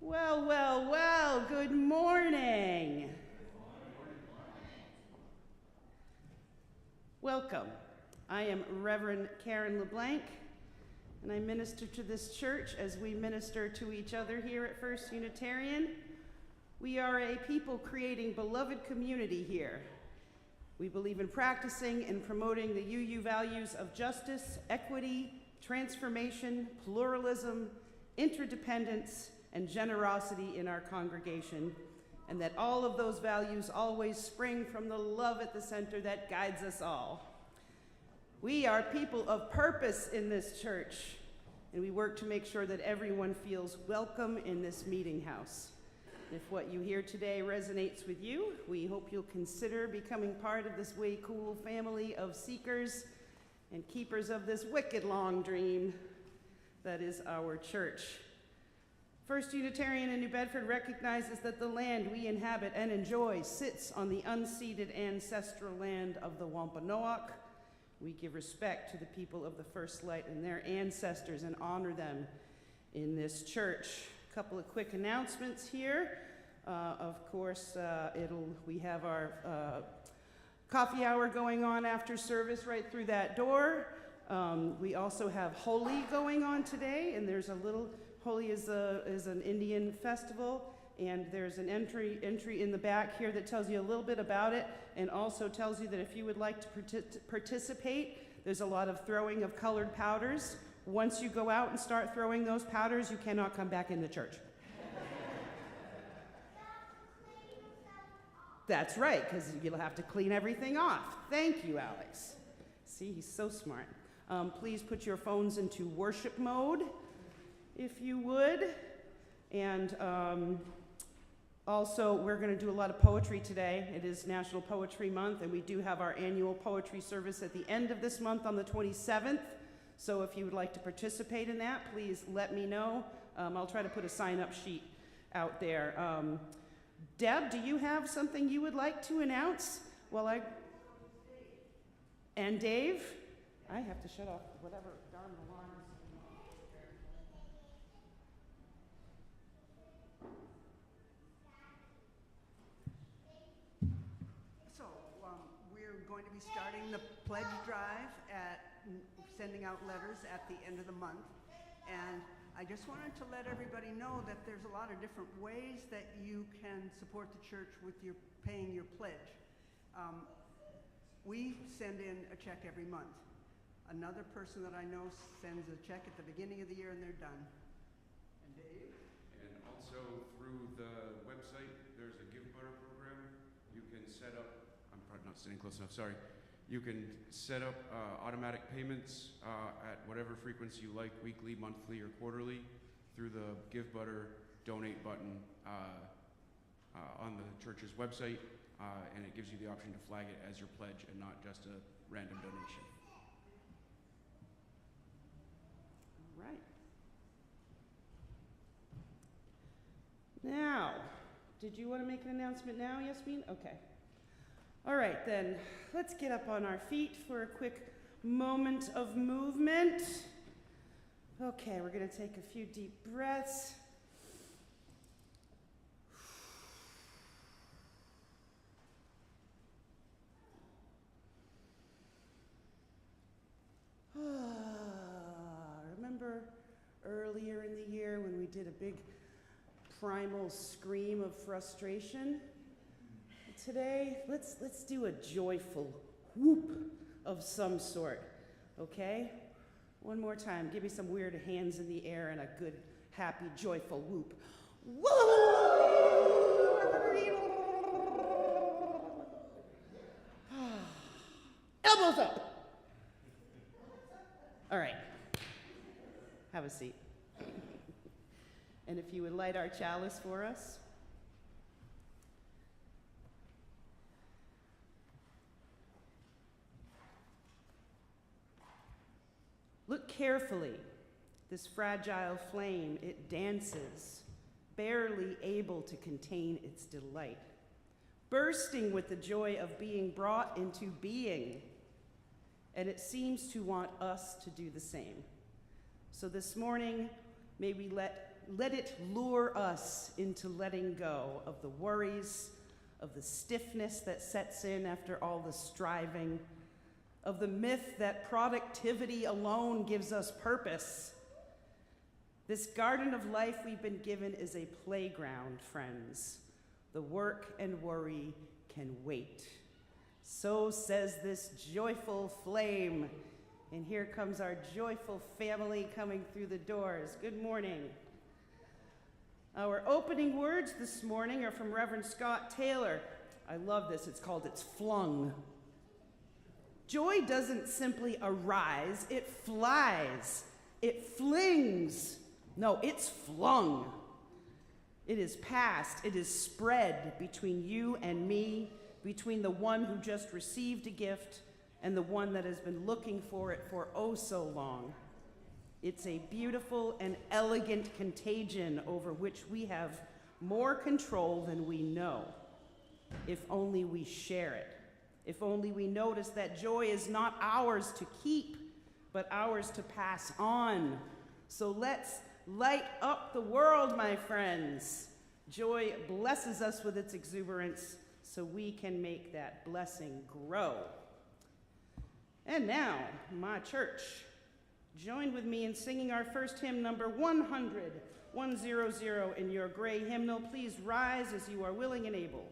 Well, well, well, good morning. Welcome. I am Reverend Karen LeBlanc, and I minister to this church as we minister to each other here at First Unitarian. We are a people creating beloved community here. We believe in practicing and promoting the UU values of justice, equity, transformation, pluralism, interdependence, and generosity in our congregation, and that all of those values always spring from the love at the center that guides us all. We are people of purpose in this church, and we work to make sure that everyone feels welcome in this meeting house. If what you hear today resonates with you, we hope you'll consider becoming part of this way cool family of seekers and keepers of this wicked long dream that is our church. First Unitarian in New Bedford recognizes that the land we inhabit and enjoy sits on the unceded ancestral land of the Wampanoag. We give respect to the people of the First Light and their ancestors and honor them in this church. A couple of quick announcements here. Of course, we have our coffee hour going on after service right through that door. We also have Holi going on today, and there's a little Holi is an Indian festival, and there's an entry in the back here that tells you a little bit about it, and also tells you that if you would like to participate, there's a lot of throwing of colored powders. Once you go out and start throwing those powders, you cannot come back in the church. That's right, because you'll have to clean everything off. Thank you, Alex. See, he's so smart. Please put your phones into worship mode, if you would. And also, we're going to do a lot of poetry today. It is National Poetry Month, and we do have our annual poetry service at the end of this month on the 27th. So if you would like to participate in that, please let me know. I'll try to put a sign-up sheet out there. Deb, do you have something you would like to announce? And Dave? I have to shut off whatever darn alarms. So we're going to be starting the pledge drive at sending out letters at the end of the month. And I just wanted to let everybody know that there's a lot of different ways that you can support the church with your paying your pledge. We send in a check every month. Another person that I know sends a check at the beginning of the year and they're done. And Dave? And also through the website, there's a Give Butter program. You can set up, I'm probably not standing close enough, sorry. You can set up automatic payments at whatever frequency you like, weekly, monthly, or quarterly, through the Give Butter donate button on the church's website, and it gives you the option to flag it as your pledge and not just a random donation. All right. Now, did you want to make an announcement now, Yasmin? Okay. All right, then, let's get up on our feet for a quick moment of movement. Okay, we're going to take a few deep breaths. Remember earlier in the year when we did a big primal scream of frustration? Today, let's do a joyful whoop of some sort, okay? One more time. Give me some weird hands in the air and a good, happy, joyful whoop. Elbows up. All right. Have a seat. And if you would light our chalice for us. Look carefully. This fragile flame, it dances, barely able to contain its delight, bursting with the joy of being brought into being. And it seems to want us to do the same. So this morning, may we let let it lure us into letting go of the worries, of the stiffness that sets in after all the striving, of the myth that productivity alone gives us purpose. This garden of life we've been given is a playground, friends. The work and worry can wait. So says this joyful flame. And here comes our joyful family coming through the doors. Good morning. Our opening words this morning are from Reverend Scott Taylor. I love this. It's called It's Flung. Joy doesn't simply arise, it flies. It flings. No, it's flung. It is passed. It is spread between you and me, between the one who just received a gift and the one that has been looking for it for oh so long. It's a beautiful and elegant contagion over which we have more control than we know, if only we share it. If only we notice that joy is not ours to keep, but ours to pass on. So let's light up the world, my friends. Joy blesses us with its exuberance, so we can make that blessing grow. And now, my church, join with me in singing our first hymn, number 100 in your gray hymnal. Please rise as you are willing and able.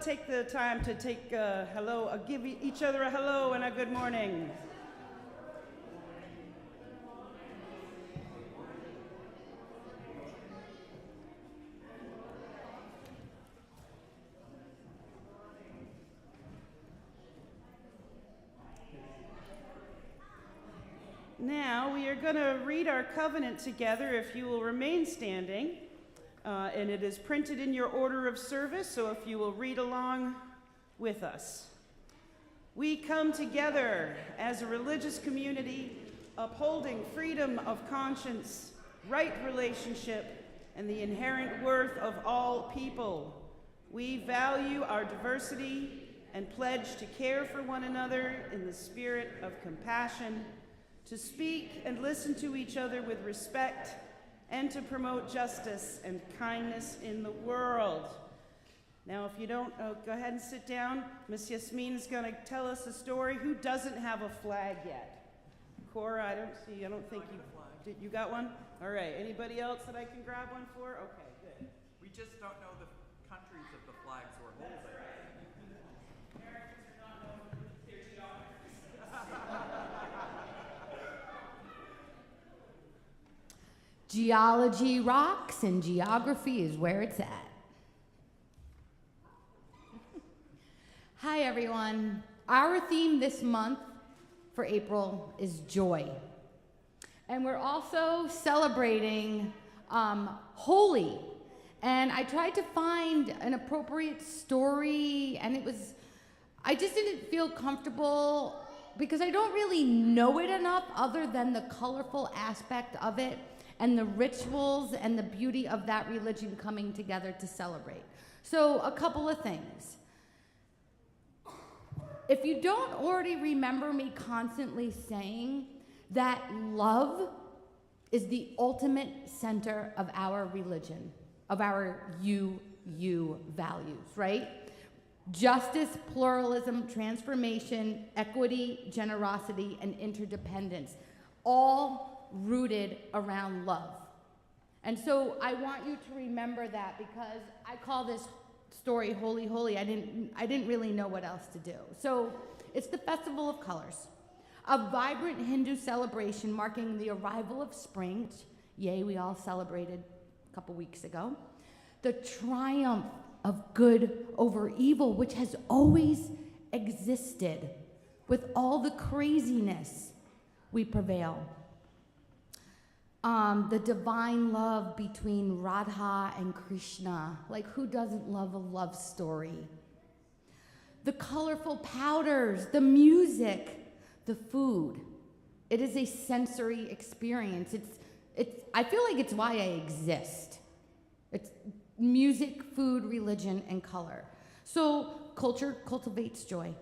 Take the time to take a hello, give each other a hello and a good morning. Now we are going to read our covenant together, if you will remain standing. And it is printed in your order of service, so if you will read along with us. We come together as a religious community, upholding freedom of conscience, right relationship, and the inherent worth of all people. We value our diversity and pledge to care for one another in the spirit of compassion, to speak and listen to each other with respect, and to promote justice and kindness in the world. Now, if you don't, go ahead and sit down. Miss Yasmin is going to tell us a story. Who doesn't have a flag yet? Cora, I don't think you got one? All right, anybody else that I can grab one for? Okay, good. We just don't know the countries of the flags we're holding. Americans are not known for their geography. Geology rocks and geography is where it's at. Hi everyone. Our theme this month for April is joy. And we're also celebrating Holy. And I tried to find an appropriate story, and I just didn't feel comfortable because I don't really know it enough other than the colorful aspect of it and the rituals and the beauty of that religion coming together to celebrate. So a couple of things. If you don't already remember me constantly saying that love is the ultimate center of our religion, of our you values, right? Justice, pluralism, transformation, equity, generosity, and interdependence, all rooted around love. And so I want you to remember that, because I call this story Holy, Holy. I didn't really know what else to do. So it's the Festival of Colors, a vibrant Hindu celebration marking the arrival of spring, which, yay, we all celebrated a couple weeks ago. The triumph of good over evil, which has always existed. With all the craziness, we prevail. The divine love between Radha and Krishna. Like, who doesn't love a love story? The colorful powders, the music, the food. It is a sensory experience. I feel like it's why I exist. It's music, food, religion, and color. So culture cultivates joy.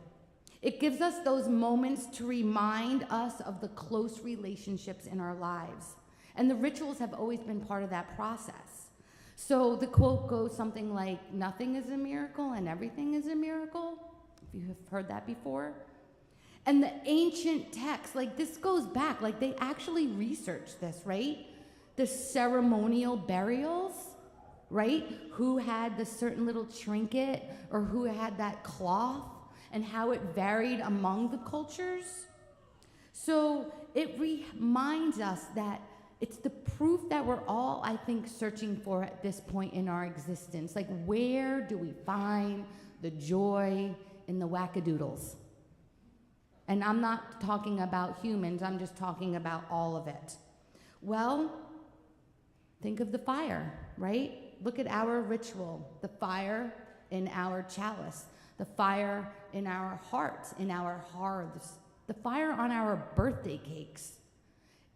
It gives us those moments to remind us of the close relationships in our lives. And the rituals have always been part of that process. So the quote goes something like, nothing is a miracle and everything is a miracle. If you have heard that before. And the ancient texts, like this goes back, like they actually researched this, right? The ceremonial burials, right? Who had the certain little trinket or who had that cloth and how it varied among the cultures. So it reminds us that it's the proof that we're all, I think, searching for at this point in our existence. Like, where do we find the joy in the wackadoodles? And I'm not talking about humans, I'm just talking about all of it. Well, think of the fire, right? Look at our ritual, the fire in our chalice, the fire in our hearts, in our hearths, the fire on our birthday cakes.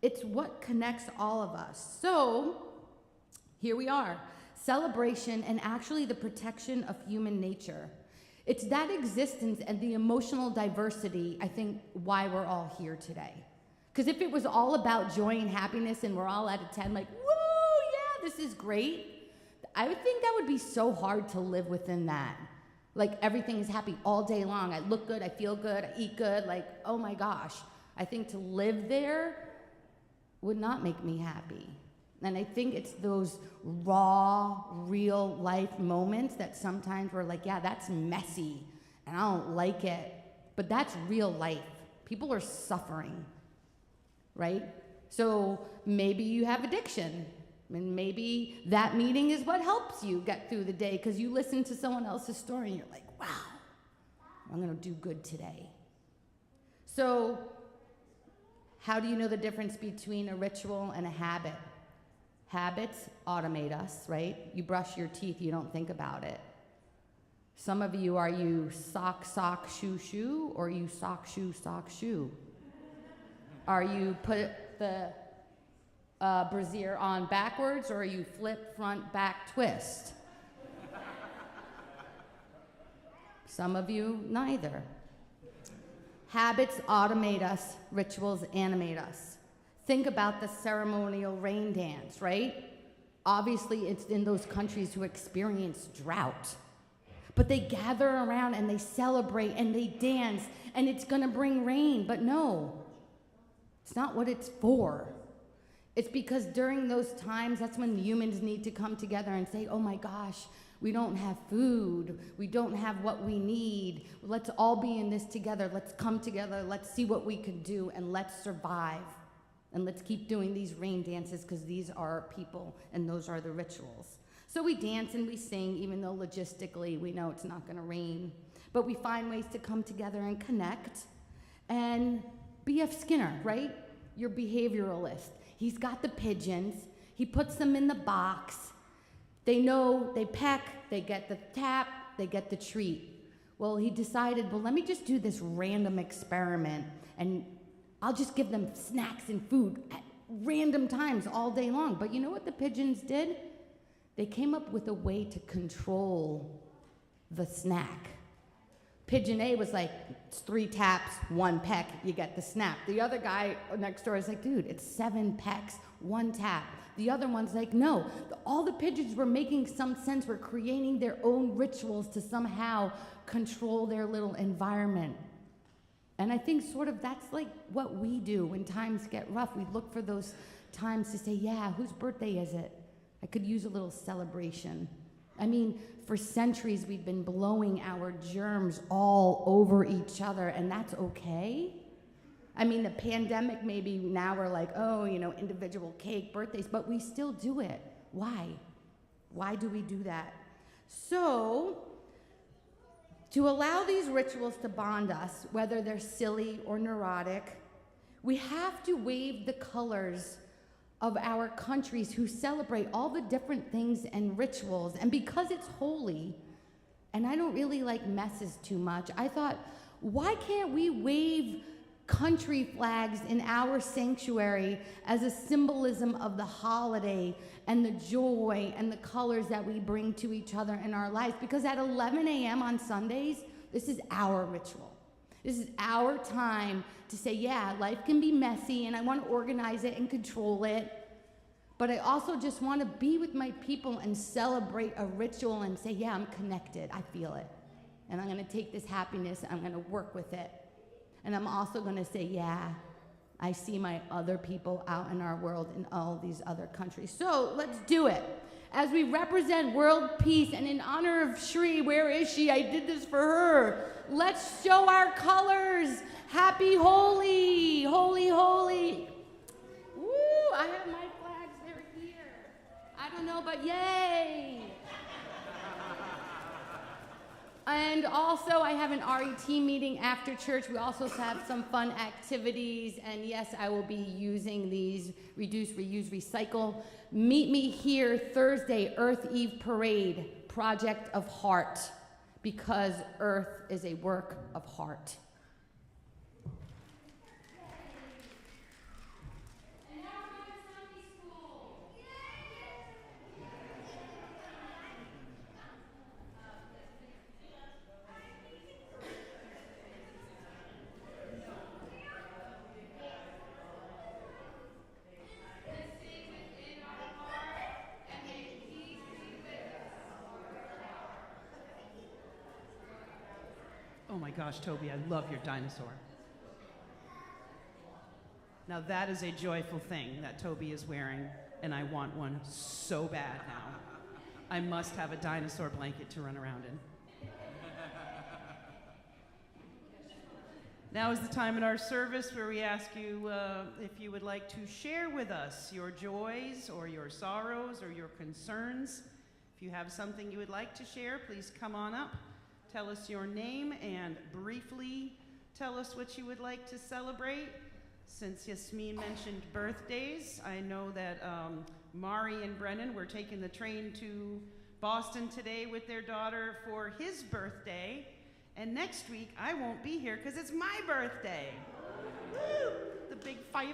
It's what connects all of us. So here we are, celebration and actually the protection of human nature. It's that existence and the emotional diversity, I think, why we're all here today. Because if it was all about joy and happiness and we're all at a 10, like, woo, yeah, this is great, I would think that would be so hard to live within that. Like, everything is happy all day long. I look good, I feel good, I eat good, like, oh my gosh. I think to live there would not make me happy. And I think it's those raw, real life moments that sometimes we're like, yeah, that's messy, and I don't like it, but that's real life. People are suffering, right? So maybe you have addiction, and maybe that meeting is what helps you get through the day because you listen to someone else's story and you're like, wow, I'm gonna do good today. So how do you know the difference between a ritual and a habit? Habits automate us, right? You brush your teeth, you don't think about it. Some of you, are you sock, sock, shoe, shoe, or you sock, shoe, shoe? Are you put the brassiere on backwards, or are you flip, front, back, twist? Some of you, neither. Habits automate us, rituals animate us. Think about the ceremonial rain dance, right? Obviously, it's in those countries who experience drought. But they gather around and they celebrate and they dance, and it's gonna bring rain. But no, it's not what it's for. It's because during those times, that's when humans need to come together and say, oh my gosh, we don't have food. We don't have what we need. Let's all be in this together. Let's come together. Let's see what we can do, and let's survive. And let's keep doing these rain dances because these are people and those are the rituals. So we dance and we sing, even though logistically we know it's not going to rain. But we find ways to come together and connect. And B.F. Skinner, right? Your behavioralist. He's got the pigeons. He puts them in the box. They know, they peck, they get the tap, they get the treat. Well, he decided, well, let me just do this random experiment, and I'll just give them snacks and food at random times all day long. But you know what the pigeons did? They came up with a way to control the snack. Pigeon A was like, it's 3 taps, 1 peck, you get the snack. The other guy next door is like, dude, it's 7 pecks, 1 tap. The other one's like, no. All the pigeons were making some sense, were creating their own rituals to somehow control their little environment. And I think sort of that's like what we do when times get rough. We look for those times to say, yeah, whose birthday is it? I could use a little celebration. I mean, for centuries we've been blowing our germs all over each other, and that's okay. I mean, the pandemic, maybe now we're like, oh, you know, individual cake, birthdays, but we still do it. Why? Why do we do that? So, to allow these rituals to bond us, whether they're silly or neurotic, we have to wave the colors of our countries who celebrate all the different things and rituals. And because it's holy, and I don't really like messes too much, I thought, why can't we wave country flags in our sanctuary as a symbolism of the holiday and the joy and the colors that we bring to each other in our lives? Because at 11 a.m. on Sundays, this is our ritual. This is our time to say, yeah, life can be messy and I want to organize it and control it, but I also just want to be with my people and celebrate a ritual and say, yeah, I'm connected, I feel it. And I'm going to take this happiness and I'm going to work with it. And I'm also going to say, yeah, I see my other people out in our world in all these other countries. So let's do it. As we represent world peace, and in honor of Shri, where is she? I did this for her. Let's show our colors. Happy Holi, holy, holy. Woo, I have my flags, they're here. I don't know, but yay. And also, I have an RET meeting after church. We also have some fun activities. And yes, I will be using these reduce, reuse, recycle. Meet me here Thursday, Earth Eve Parade, Project of Heart, because Earth is a work of heart. Oh my gosh, Toby, I love your dinosaur. Now that is a joyful thing that Toby is wearing, and I want one so bad now. I must have a dinosaur blanket to run around in. Now is the time in our service where we ask you if you would like to share with us your joys or your sorrows or your concerns. If you have something you would like to share, please come on up. Tell us your name and briefly tell us what you would like to celebrate. Since Yasmin mentioned birthdays, I know that Mari and Brennan were taking the train to Boston today with their daughter for his birthday. And next week, I won't be here because it's my birthday. Woo! The big 5-5.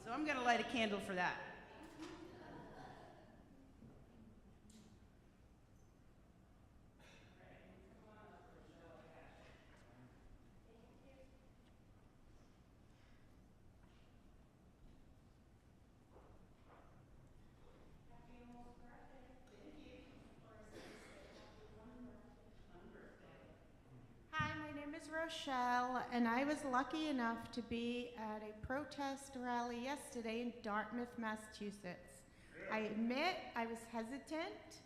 So I'm going to light a candle for that. Rochelle, and I was lucky enough to be at a protest rally yesterday in Dartmouth, Massachusetts. I admit I was hesitant.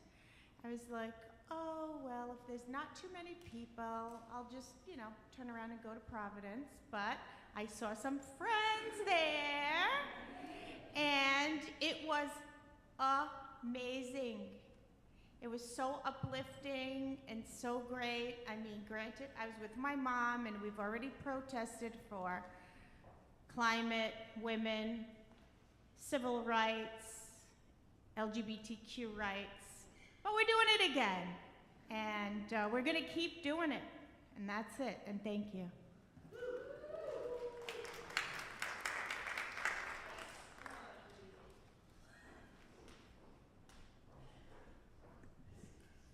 I was like, oh, well, if there's not too many people, I'll just, turn around and go to Providence. But I saw some friends there, and it was amazing. It was so uplifting and so great. I mean, granted, I was with my mom, and we've already protested for climate, women, civil rights, LGBTQ rights, but we're doing it again, and we're going to keep doing it, and that's it, and thank you.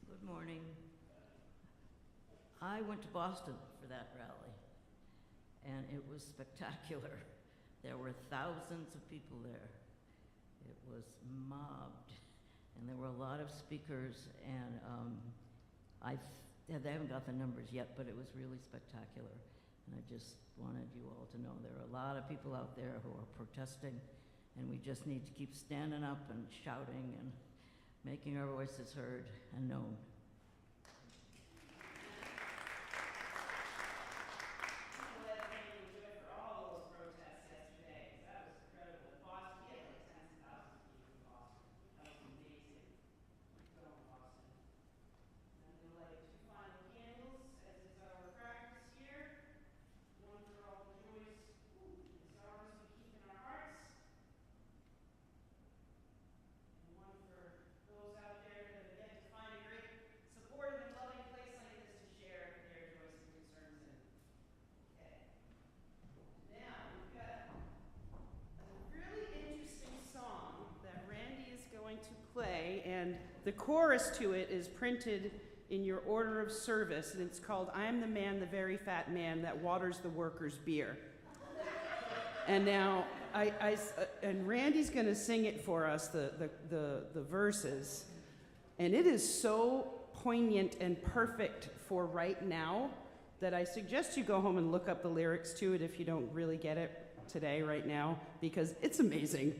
Good morning. I went to Boston for that rally, and it was spectacular. There were thousands of people there. It was mobbed, and there were a lot of speakers, and they haven't got the numbers yet, but it was really spectacular. And I just wanted you all to know there are a lot of people out there who are protesting, and we just need to keep standing up and shouting and making our voices heard and known. Play, and the chorus to it is printed in your order of service, and it's called "I am the man, the very fat man that waters the workers' beer." And now, and Randy's going to sing it for us, the verses, and it is so poignant and perfect for right now that I suggest you go home and look up the lyrics to it if you don't really get it today, right now, because it's amazing.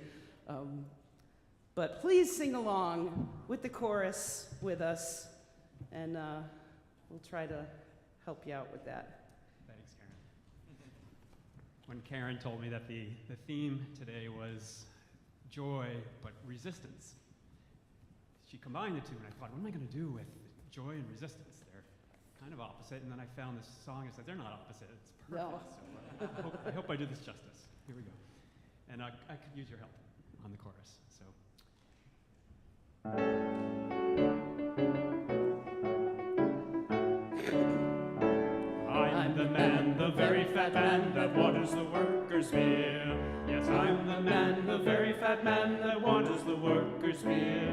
But please sing along with the chorus with us, and we'll try to help you out with that. Thanks, Karen. When Karen told me that the theme today was joy but resistance, she combined the two, and I thought, what am I going to do with joy and resistance? They're kind of opposite, and then I found this song that said they're not opposite. It's perfect. No. So I hope I do this justice. Here we go. And I could use your help on the chorus. So. I'm the man, the very fat man that waters the workers' beer. Yes, I'm the man, the very fat man that waters the workers' beer.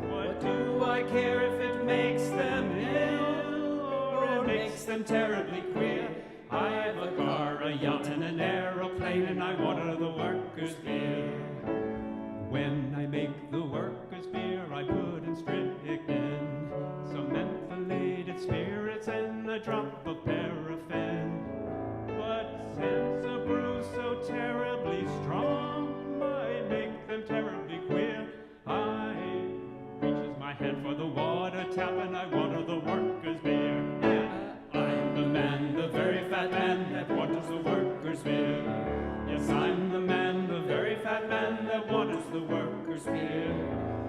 What do I care if it makes them ill or it makes them terribly queer? I've a car, a yacht, and an aeroplane, and I water the workers' beer. When I make the workers' beer, I put in strychnine, some mentholated spirits, and a drop of paraffin. But since a brew so terribly strong might make them terribly queer, I reaches my hand for the water tap, and I water the workers' beer. I'm the man, the very fat man that waters the workers' beer. Yes, I'm the man, the very fat man that waters the workers' beer.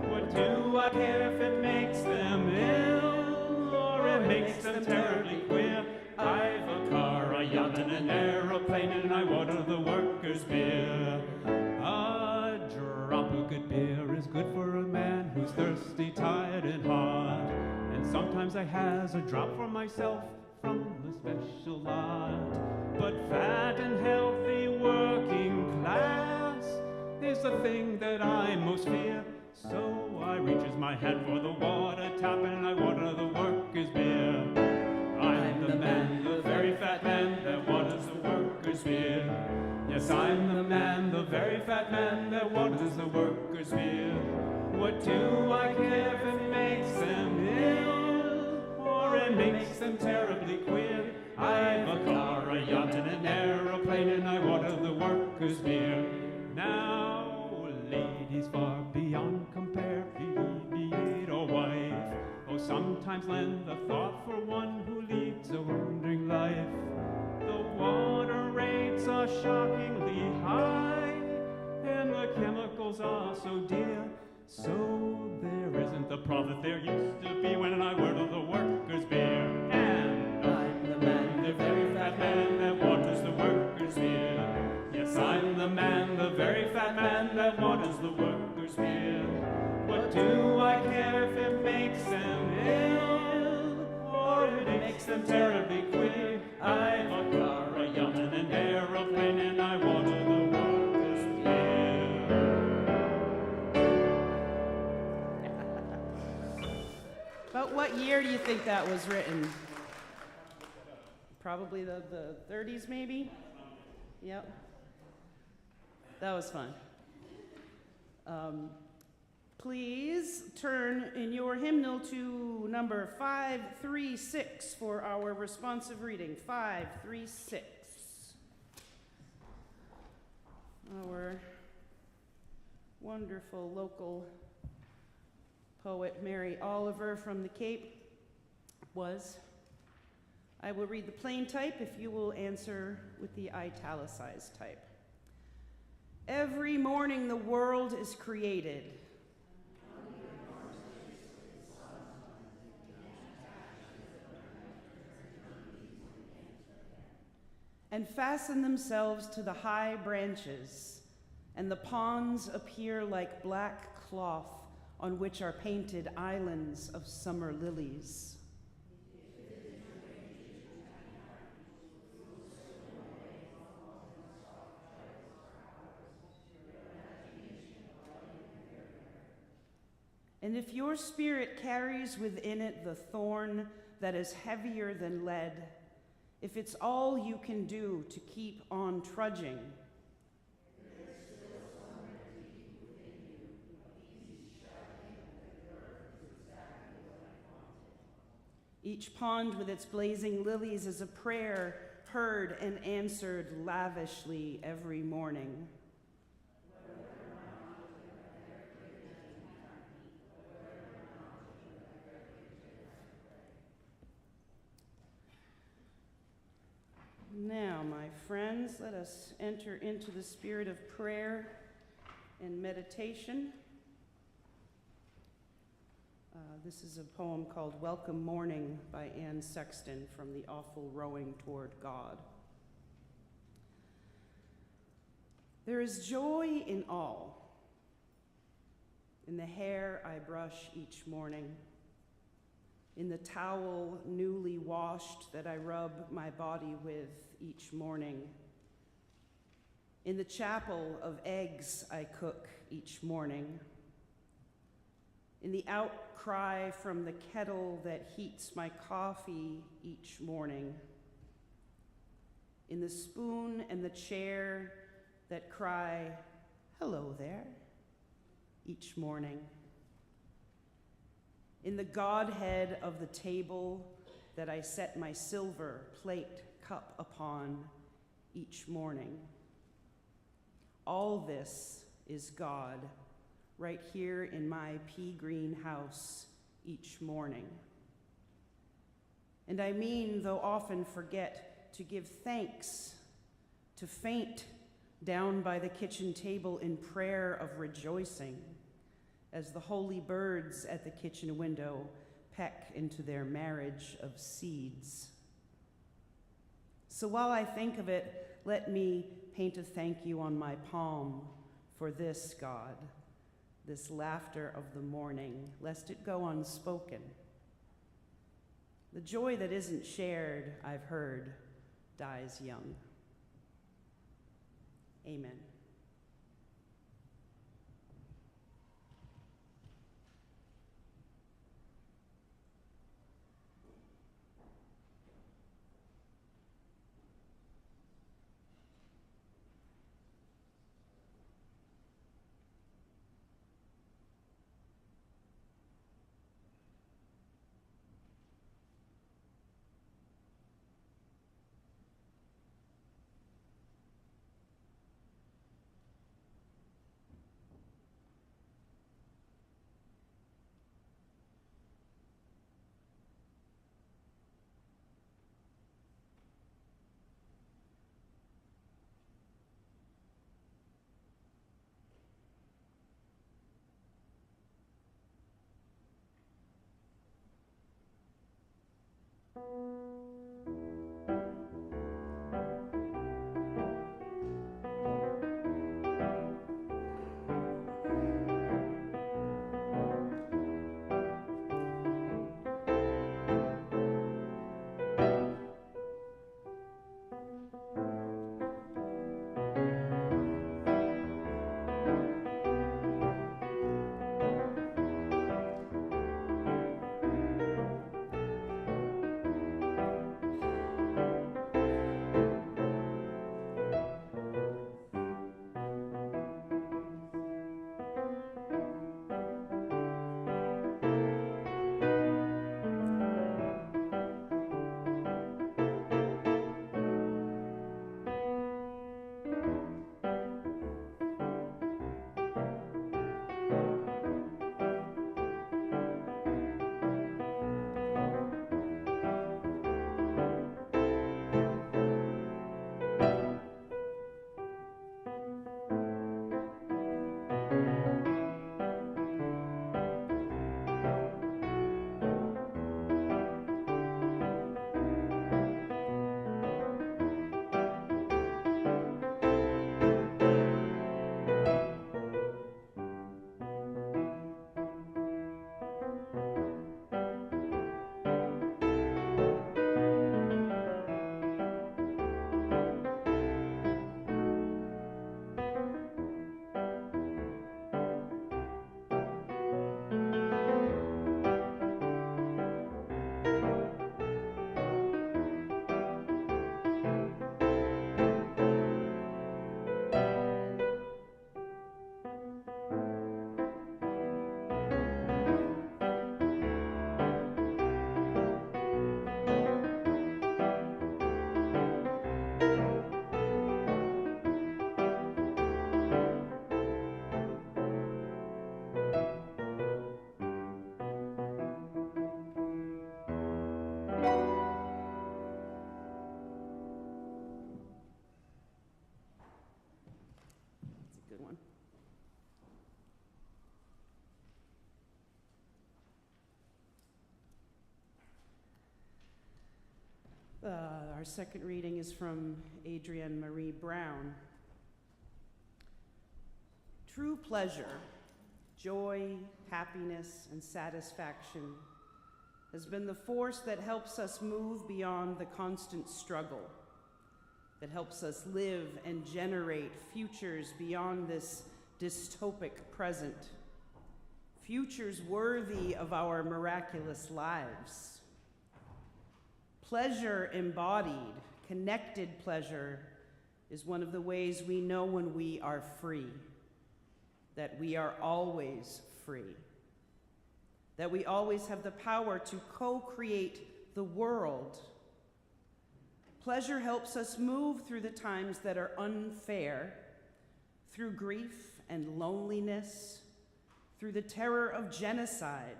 What do I care if it makes them ill or it makes them terribly queer? I've a car, a yacht, and an aeroplane, and I water the workers' beer. A drop of good beer is good for a man who's thirsty, tired, and hard. And sometimes I has a drop for myself from the special lot. But fat and healthy working class is the thing that I most fear. So I reaches my hand for the water tap, and I water the workers' beer. I'm the man, the very fat man that waters the workers' beer. Yes, I'm the man, the very fat man that waters the workers' beer. What do I care if it makes them ill or it makes them terribly queer? I've a car, a yacht, and an aeroplane, and I water the workers' beer. Now, ladies far beyond compare, alleviate or wife, oh, sometimes lend a thought for one who leads a wandering life. The water rates are shockingly high. miracles are so dear. So there isn't the profit there used to be when I were to the workers' beer. And I'm the man, the very fat man that waters the workers' beer. Yes, I'm the man, the very fat man that waters the workers' beer. What do I care if it makes them ill, or it makes them terribly queer? I've a car, a yacht, and an aeroplane, and I water the workers' beer. About what year do you think that was written? Probably the 30s, maybe? Yep. That was fun. Please turn in your hymnal to number 536 for our responsive reading. 536. Our wonderful local poet Mary Oliver from the Cape was. I will read the plain type if you will answer with the italicized type. Every morning the world is created. And fasten themselves to the high branches, and the ponds appear like black cloth on which are painted islands of summer lilies. And if your spirit carries within it the thorn that is heavier than lead, if it's all you can do to keep on trudging, each pond with its blazing lilies is a prayer heard and answered lavishly every morning. Now, my friends, let us enter into the spirit of prayer and meditation. This is a poem called Welcome Morning by Anne Sexton from The Awful Rowing Toward God. There is joy in all, in the hair I brush each morning, in the towel newly washed that I rub my body with each morning, in the chapel of eggs I cook each morning, in the outcry from the kettle that heats my coffee each morning, in the spoon and the chair that cry, "Hello there," each morning, in the Godhead of the table that I set my silver plate cup upon each morning. All this is God right here in my pea green house each morning. And I mean, though often forget, to give thanks, to faint down by the kitchen table in prayer of rejoicing as the holy birds at the kitchen window peck into their marriage of seeds. So while I think of it, let me paint a thank you on my palm for this, God, this laughter of the morning, lest it go unspoken. The joy that isn't shared, I've heard, dies young. Amen. Good one. Our second reading is from Adrienne Marie Brown. True pleasure, joy, happiness, and satisfaction has been the force that helps us move beyond the constant struggle, that helps us live and generate futures beyond this dystopic present, futures worthy of our miraculous lives. Pleasure embodied, connected pleasure, is one of the ways we know when we are free, that we are always free, that we always have the power to co-create the world. Pleasure helps us move through the times that are unfair, through grief and loneliness, through the terror of genocide,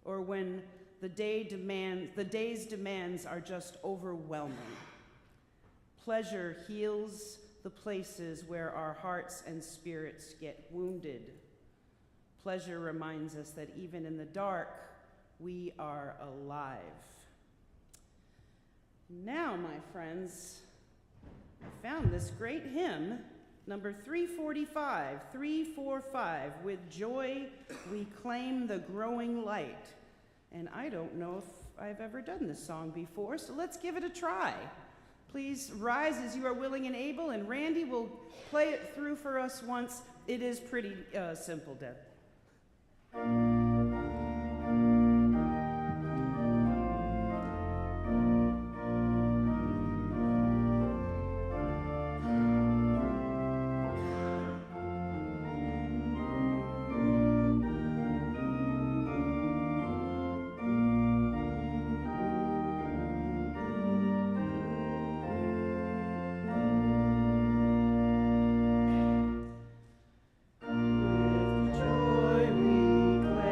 or when the day's demands are just overwhelming. Pleasure heals the places where our hearts and spirits get wounded. Pleasure reminds us that even in the dark, we are alive. Now, my friends, I found this great hymn, number 345, With Joy We Claim the Growing Light. And I don't know if I've ever done this song before, so let's give it a try. Please rise as you are willing and able, and Randy will play it through for us once. It is pretty simple, Deb. Joy we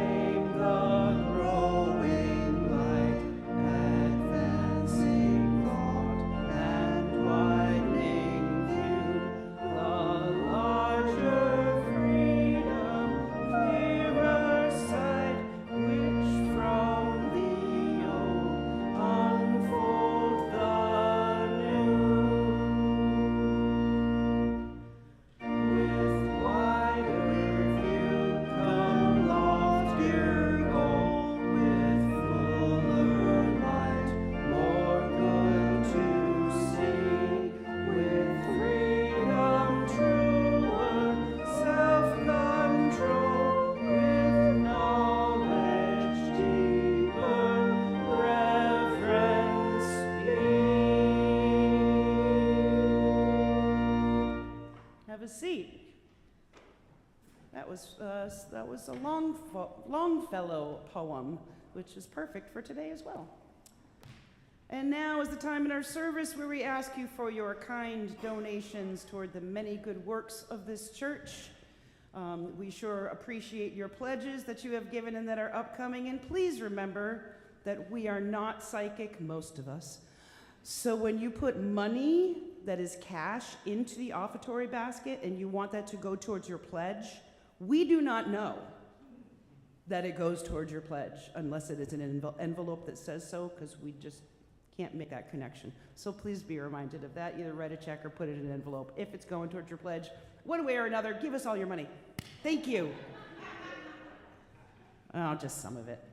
That was a Longfellow poem, which is perfect for today as well. And now is the time in our service where we ask you for your kind donations toward the many good works of this church. We sure appreciate your pledges that you have given and that are upcoming. And please remember that we are not psychic, most of us. So when you put money that is cash into the offertory basket and you want that to go towards your pledge, we do not know that it goes towards your pledge unless it is an envelope that says so, because we just can't make that connection. So please be reminded of that. Either write a check or put it in an envelope. If it's going towards your pledge, one way or another, give us all your money. Thank you. Oh, just some of it.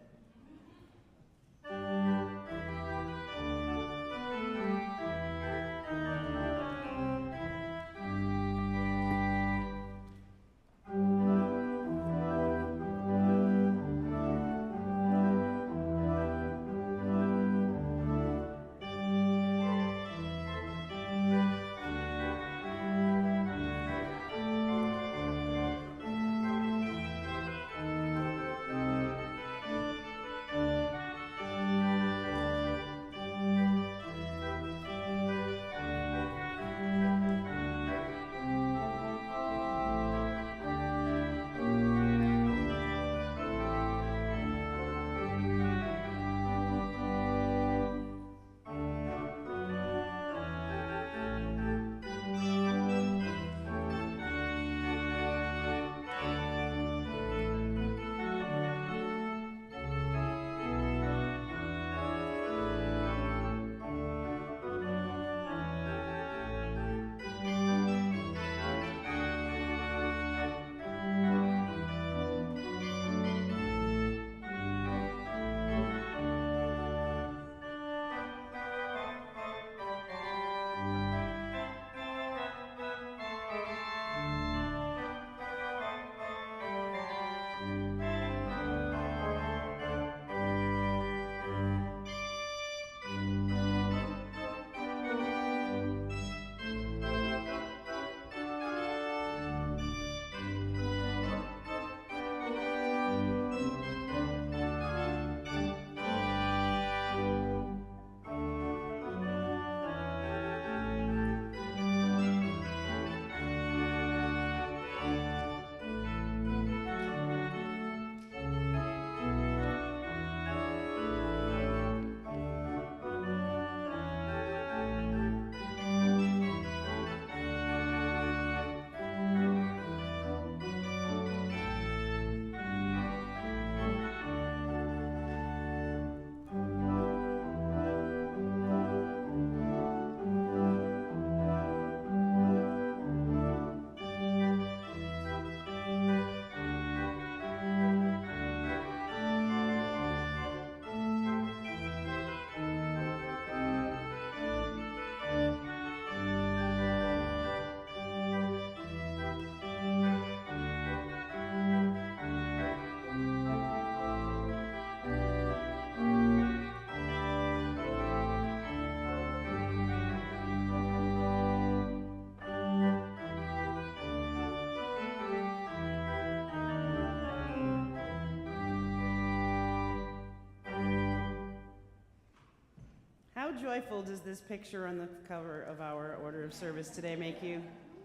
How joyful does this picture on the cover of our order of service today make you?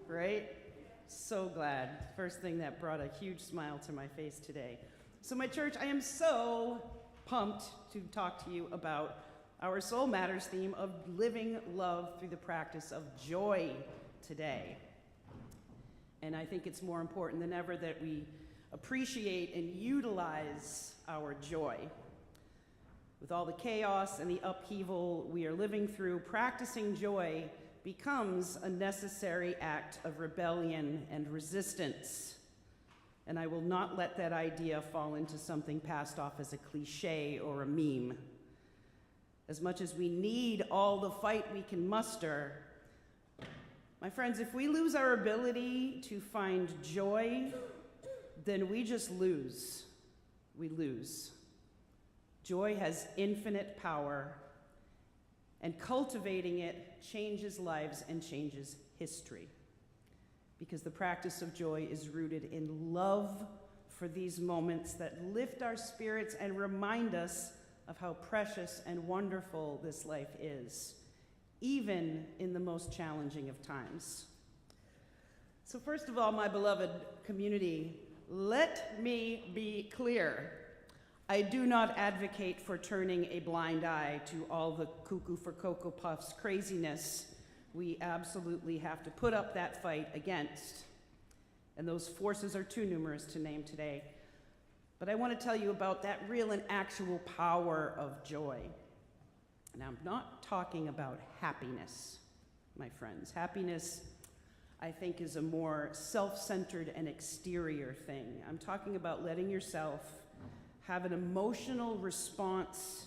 Right? So glad. First thing that brought a huge smile to my face today. So my church, I am so pumped to talk to you about our Soul Matters theme of living love through the practice of joy today. And I think it's more important than ever that we appreciate and utilize our joy. With all the chaos and the upheaval we are living through, practicing joy becomes a necessary act of rebellion and resistance. And I will not let that idea fall into something passed off as a cliche or a meme. As much as we need all the fight we can muster, my friends, if we lose our ability to find joy, then we just lose. We lose. Joy has infinite power, and cultivating it changes lives and changes history. because the practice of joy is rooted in love for these moments that lift our spirits and remind us of how precious and wonderful this life is, even in the most challenging of times. So first of all, my beloved community, let me be clear. I do not advocate for turning a blind eye to all the cuckoo for Cocoa Puffs craziness we absolutely have to put up that fight against. And those forces are too numerous to name today. But I want to tell you about that real and actual power of joy. Now, I'm not talking about happiness, my friends. Happiness, I think, is a more self-centered and exterior thing. I'm talking about letting yourself have an emotional response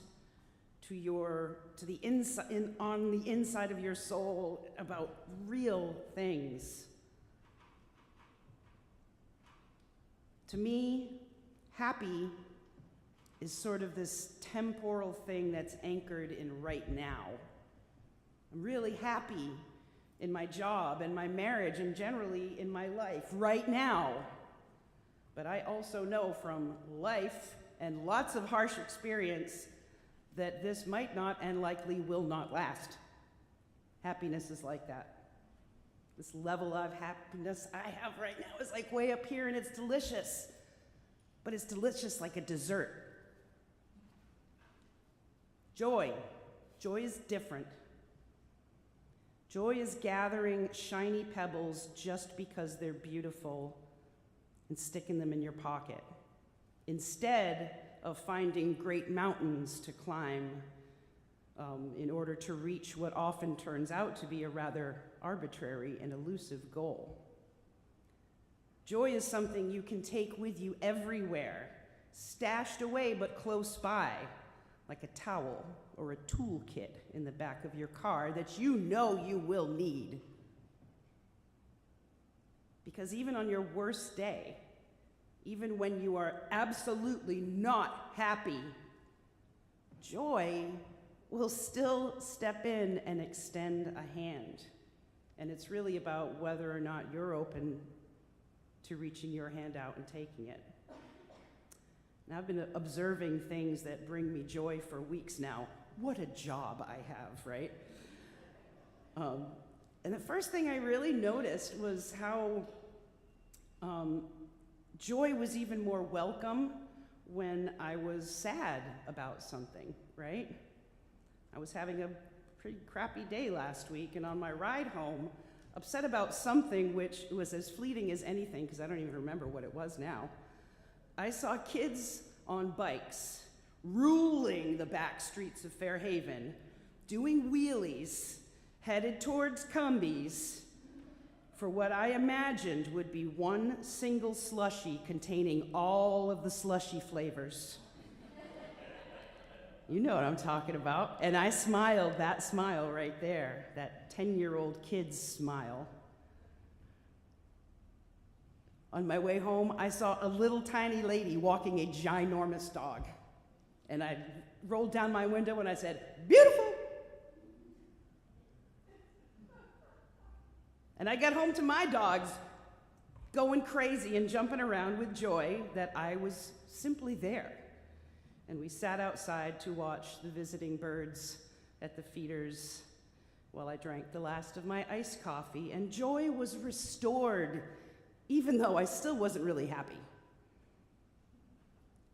on the inside of your soul about real things. To me, happy is sort of this temporal thing that's anchored in right now. I'm really happy in my job and my marriage and generally in my life right now. But I also know from life and lots of harsh experience that this might not and likely will not last. Happiness is like that. This level of happiness I have right now is like way up here and it's delicious. But it's delicious like a dessert. Joy. Joy is different. Joy is gathering shiny pebbles just because they're beautiful and sticking them in your pocket, instead of finding great mountains to climb in order to reach what often turns out to be a rather arbitrary and elusive goal. Joy is something you can take with you everywhere, stashed away but close by, like a towel or a toolkit in the back of your car that you know you will need. Because even on your worst day, even when you are absolutely not happy, joy will still step in and extend a hand. And it's really about whether or not you're open to reaching your hand out and taking it. Now, I've been observing things that bring me joy for weeks now. What a job I have, right? And the first thing I really noticed was how joy was even more welcome when I was sad about something, right? I was having a pretty crappy day last week, and on my ride home, upset about something which was as fleeting as anything, because I don't even remember what it was now. I saw kids on bikes ruling the back streets of Fairhaven, doing wheelies, headed towards Cumbies, for what I imagined would be one single slushie containing all of the slushy flavors. You know what I'm talking about. And I smiled that smile right there, that 10-year-old kid's smile. On my way home, I saw a little tiny lady walking a ginormous dog. And I rolled down my window and I said, "Beautiful!" And I got home to my dogs going crazy and jumping around with joy that I was simply there. And we sat outside to watch the visiting birds at the feeders while I drank the last of my iced coffee, and joy was restored, even though I still wasn't really happy.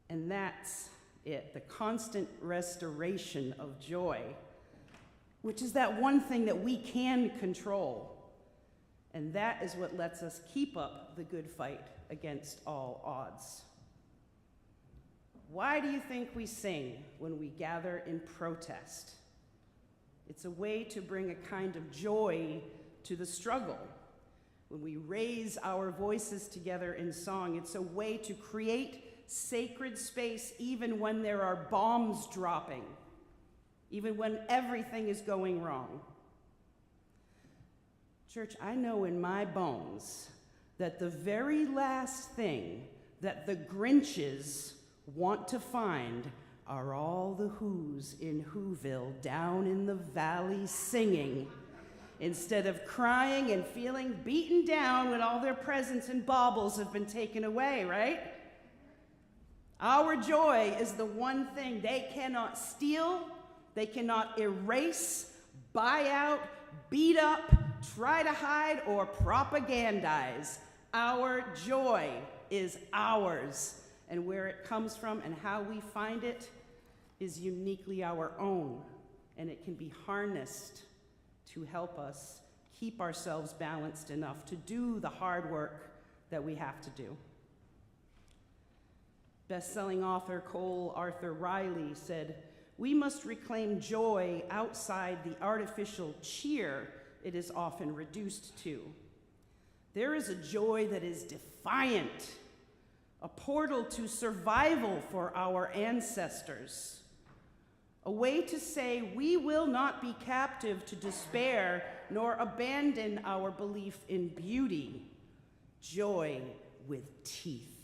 And that's it, the constant restoration of joy, which is that one thing that we can control. And that is what lets us keep up the good fight against all odds. Why do you think we sing when we gather in protest? It's a way to bring a kind of joy to the struggle. When we raise our voices together in song, it's a way to create sacred space even when there are bombs dropping, even when everything is going wrong. Church, I know in my bones that the very last thing that the Grinches want to find are all the Who's in Whoville down in the valley singing, instead of crying and feeling beaten down when all their presents and baubles have been taken away, right? Our joy is the one thing they cannot steal, they cannot erase, buy out, beat up, try to hide, or propagandize. Our joy is ours, and where it comes from and how we find it is uniquely our own, and it can be harnessed to help us keep ourselves balanced enough to do the hard work that we have to do. Best-selling author Cole Arthur Riley said, "We must reclaim joy outside the artificial cheer it is often reduced to. There is a joy that is defiant, a portal to survival for our ancestors, a way to say we will not be captive to despair nor abandon our belief in beauty. Joy with teeth."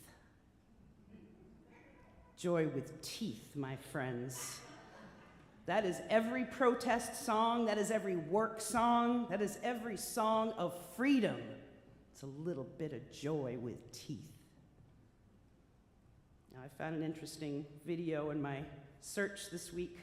Joy with teeth, my friends. That is every protest song, that is every work song, that is every song of freedom. It's a little bit of joy with teeth. Now, I found an interesting video in my search this week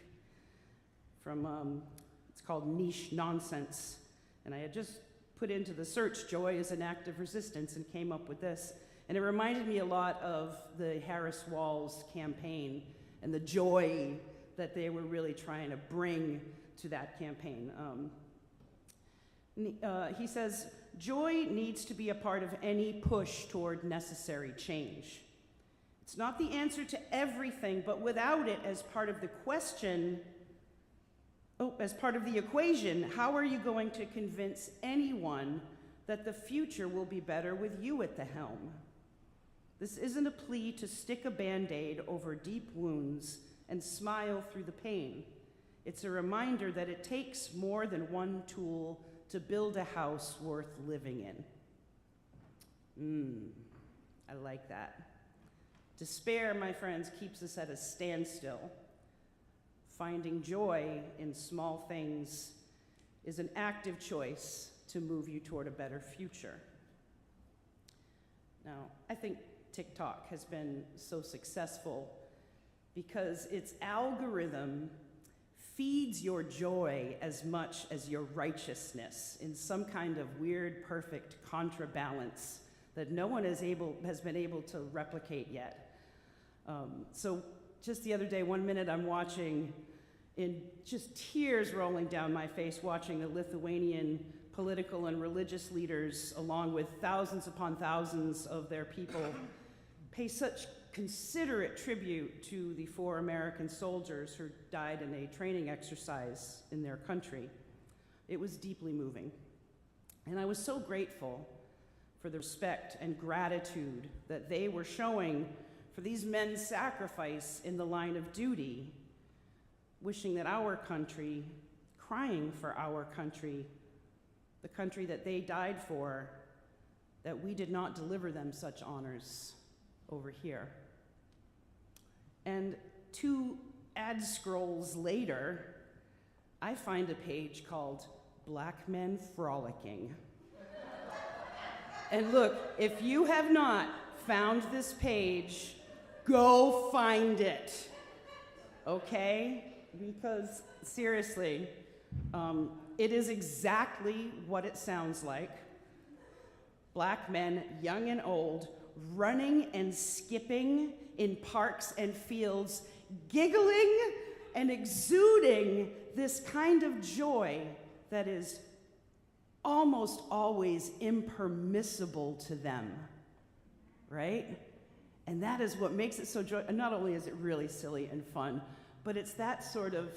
from, it's called Niche Nonsense. And I had just put into the search, joy is an act of resistance, and came up with this. And it reminded me a lot of the Harris Walls campaign and the joy that they were really trying to bring to that campaign. He says, joy needs to be a part of any push toward necessary change. It's not the answer to everything, but without it as part of the as part of the equation, how are you going to convince anyone that the future will be better with you at the helm? This isn't a plea to stick a Band-Aid over deep wounds and smile through the pain. It's a reminder that it takes more than one tool to build a house worth living in. I like that. Despair, my friends, keeps us at a standstill. Finding joy in small things is an active choice to move you toward a better future. Now, I think TikTok has been so successful because its algorithm feeds your joy as much as your righteousness in some kind of weird, perfect contrabalance that no one has been able to replicate yet. So just the other day, 1 minute I'm watching, in just tears rolling down my face, watching the Lithuanian political and religious leaders, along with thousands upon thousands of their people, pay such considerate tribute to the 4 American soldiers who died in a training exercise in their country. It was deeply moving. And I was so grateful for the respect and gratitude that they were showing for these men's sacrifice in the line of duty, wishing that our country, crying for our country, the country that they died for, that we did not deliver them such honors over here. And 2 ad scrolls later, I find a page called Black Men Frolicking. And look, if you have not found this page, go find it, okay? Because seriously, it is exactly what it sounds like. Black men, young and old, running and skipping in parks and fields, giggling and exuding this kind of joy that is almost always impermissible to them, right? And that is what makes it so joyful. Not only is it really silly and fun, but it's that sort of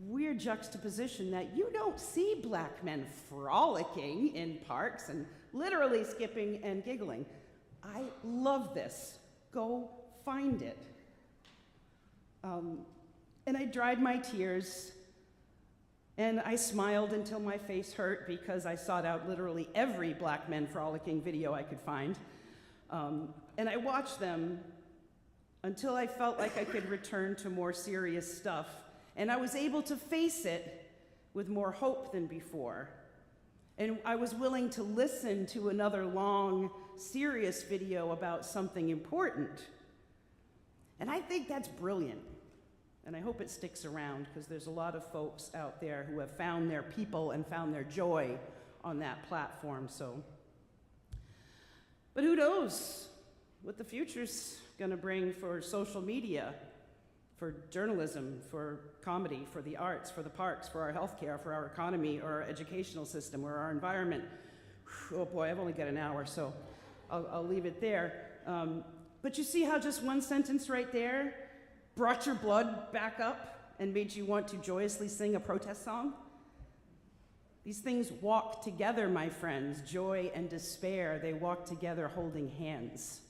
weird juxtaposition that you don't see black men frolicking in parks and literally skipping and giggling. I love this. Go find it. And I dried my tears, and I smiled until my face hurt because I sought out literally every black men frolicking video I could find. And I watched them until I felt like I could return to more serious stuff. And I was able to face it with more hope than before. And I was willing to listen to another long, serious video about something important. And I think that's brilliant. And I hope it sticks around, because there's a lot of folks out there who have found their people and found their joy on that platform. But who knows what the future's gonna bring for social media, for journalism, for comedy, for the arts, for the parks, for our healthcare, for our economy, or our educational system, or our environment. Oh boy, I've only got an hour, so I'll leave it there. But you see how just one sentence right there brought your blood back up and made you want to joyously sing a protest song? These things walk together, my friends. Joy and despair, they walk together holding hands.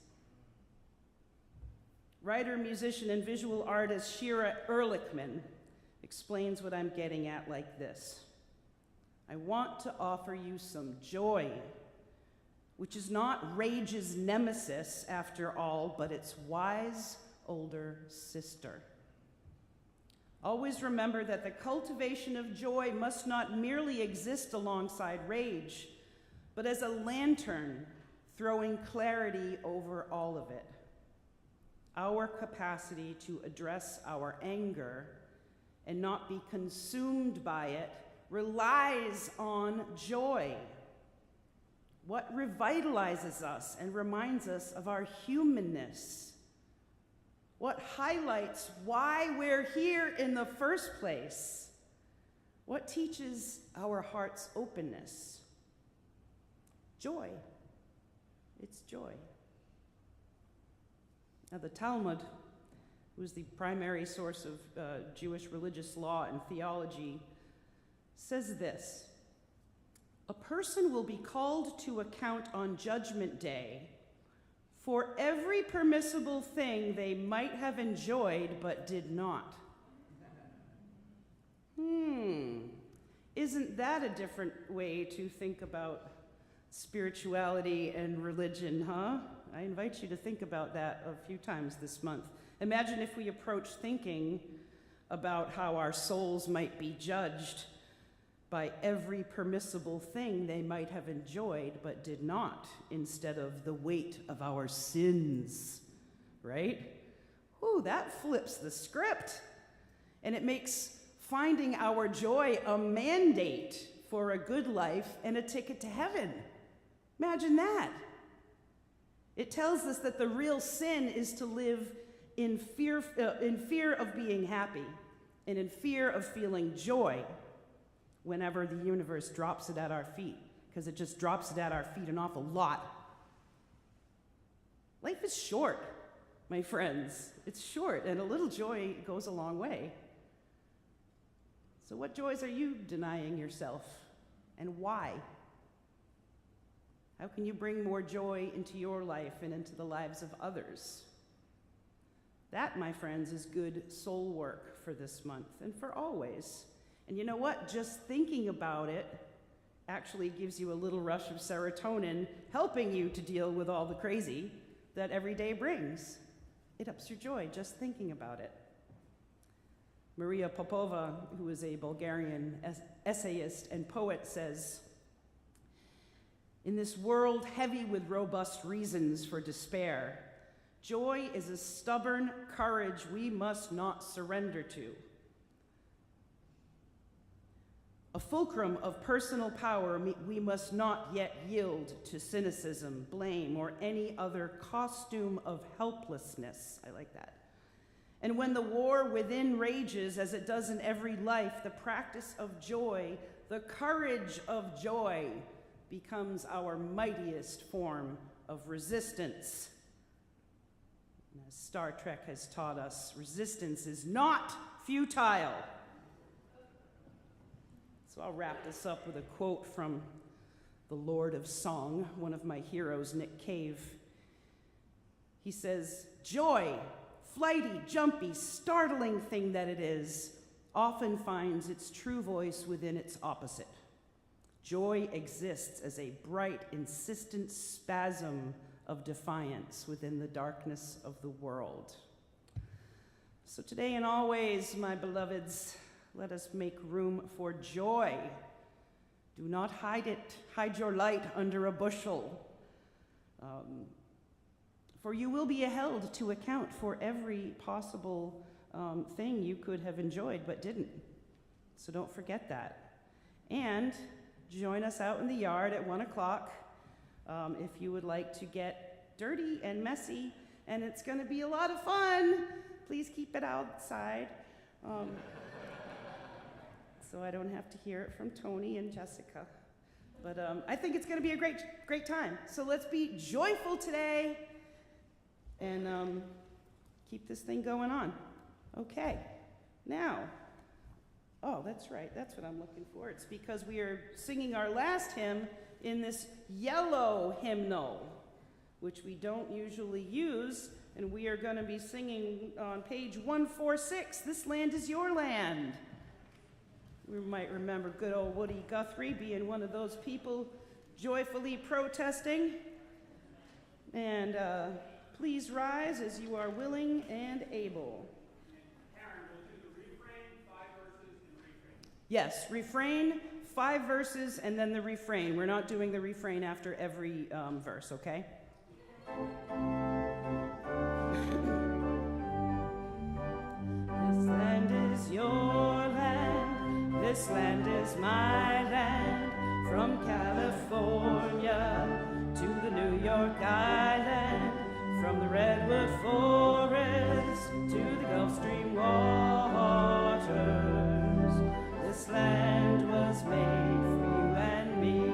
Writer, musician, and visual artist Shira Ehrlichman explains what I'm getting at like this. I want to offer you some joy, which is not rage's nemesis after all, but its wise older sister. Always remember that the cultivation of joy must not merely exist alongside rage, but as a lantern throwing clarity over all of it. Our capacity to address our anger and not be consumed by it relies on joy. What revitalizes us and reminds us of our humanness? What highlights why we're here in the first place? What teaches our heart's openness? Joy. It's joy. Now, the Talmud, who's the primary source of Jewish religious law and theology, says this: a person will be called to account on Judgment Day for every permissible thing they might have enjoyed but did not. Isn't that a different way to think about spirituality and religion, huh? I invite you to think about that a few times this month. Imagine if we approach thinking about how our souls might be judged by every permissible thing they might have enjoyed but did not, instead of the weight of our sins, right? Ooh, that flips the script. And it makes finding our joy a mandate for a good life and a ticket to heaven. Imagine that. It tells us that the real sin is to live in fear of being happy and in fear of feeling joy whenever the universe drops it at our feet, because it just drops it at our feet an awful lot. Life is short, my friends. It's short, and a little joy goes a long way. So what joys are you denying yourself, and why? How can you bring more joy into your life and into the lives of others? That, my friends, is good soul work for this month and for always. And you know what? Just thinking about it actually gives you a little rush of serotonin, helping you to deal with all the crazy that every day brings. It ups your joy just thinking about it. Maria Popova, who is a Bulgarian essayist and poet, says, "In this world heavy with robust reasons for despair, joy is a stubborn courage we must not surrender to. A fulcrum of personal power we must not yet yield to cynicism, blame, or any other costume of helplessness." I like that. "And when the war within rages, as it does in every life, the practice of joy, the courage of joy, becomes our mightiest form of resistance." And as Star Trek has taught us, resistance is not futile. So I'll wrap this up with a quote from the Lord of Song, one of my heroes, Nick Cave. He says, "Joy, flighty, jumpy, startling thing that it is, often finds its true voice within its opposite. Joy exists as a bright, insistent spasm of defiance within the darkness of the world." So today and always, my beloveds, let us make room for joy. Do not hide your light under a bushel. For you will be held to account for every possible thing you could have enjoyed but didn't. So don't forget that. And join us out in the yard at 1 o'clock if you would like to get dirty and messy, and it's going to be a lot of fun. Please keep it outside. So I don't have to hear it from Tony and Jessica. But I think it's going to be a great time. So let's be joyful today and keep this thing going on. Okay. Now, oh, that's right. That's what I'm looking for. It's because we are singing our last hymn in this yellow hymnal, which we don't usually use. And we are going to be singing on page 146, This Land is Your Land. We might remember good old Woody Guthrie being one of those people joyfully protesting. And please rise as you are willing and able. Karen, we'll do the refrain, 5 verses, and refrain. Yes, refrain, 5 verses, and then the refrain. We're not doing the refrain after every verse, okay? This land is your land, this land is my land, from California to the New York Island, from the Redwood Forest to the Gulf Stream waters. This land was made for you and me.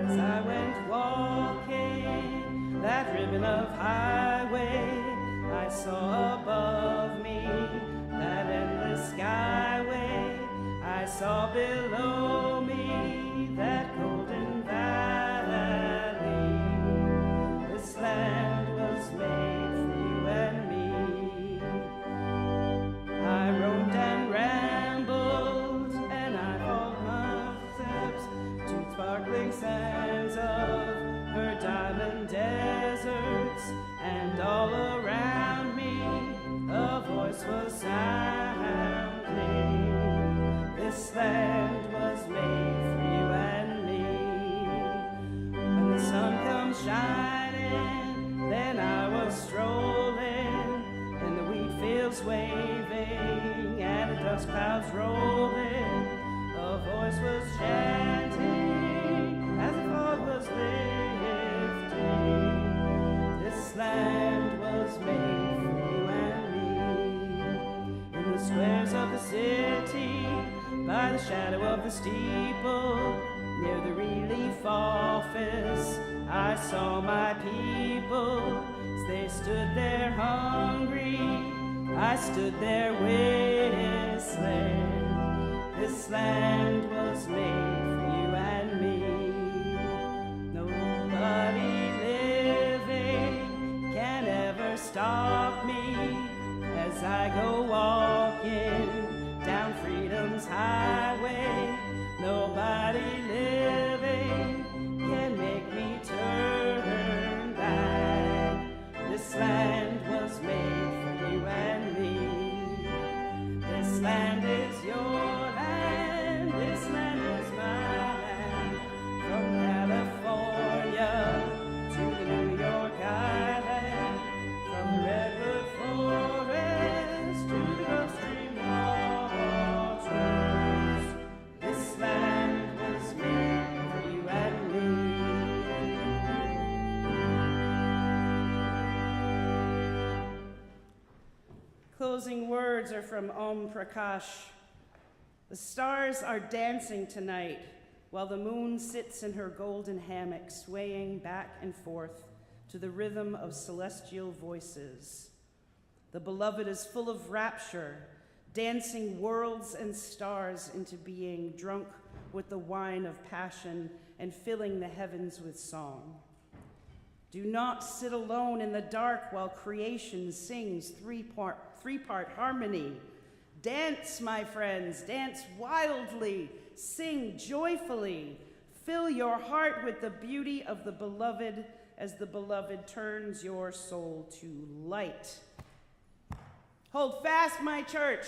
As I went walking that ribbon of highway, I saw above me that endless skyway. I saw below me that golden valley. This land was made for you and me. I roamed and rambled, and I followed my steps to sparkling sands of her diamond deserts, and all around me a voice was sounding. This land was made for you and me. When the sun comes shining, then I was strolling, and the wheat fields waving, and the dust clouds rolling. A voice was chanting as the fog was lifting. This land was made for you and me. In the squares of the city, by the shadow of the steeple, near the relief office, I saw my people. As they stood there hungry, I stood there whistling. This land was made for you and me. Nobody living can ever stop me as I go walking down freedom's highway. Nobody living can make me turn back. This land was made for you and me. This land is your land, this land is my land. From California to the New York Island, from the Redwood Forest to the Gulf Stream waters. This land was made for you and me. Closing words are from Om Prakash. The stars are dancing tonight while the moon sits in her golden hammock, swaying back and forth to the rhythm of celestial voices. The beloved is full of rapture, dancing worlds and stars into being, drunk with the wine of passion and filling the heavens with song. Do not sit alone in the dark while creation sings three-part harmony. Dance, my friends, dance wildly, sing joyfully. Fill your heart with the beauty of the beloved as the beloved turns your soul to light. Hold fast, my church.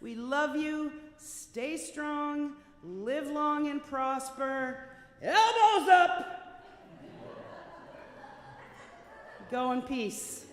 We love you. Stay strong. Live long and prosper. Elbows up. Go in peace.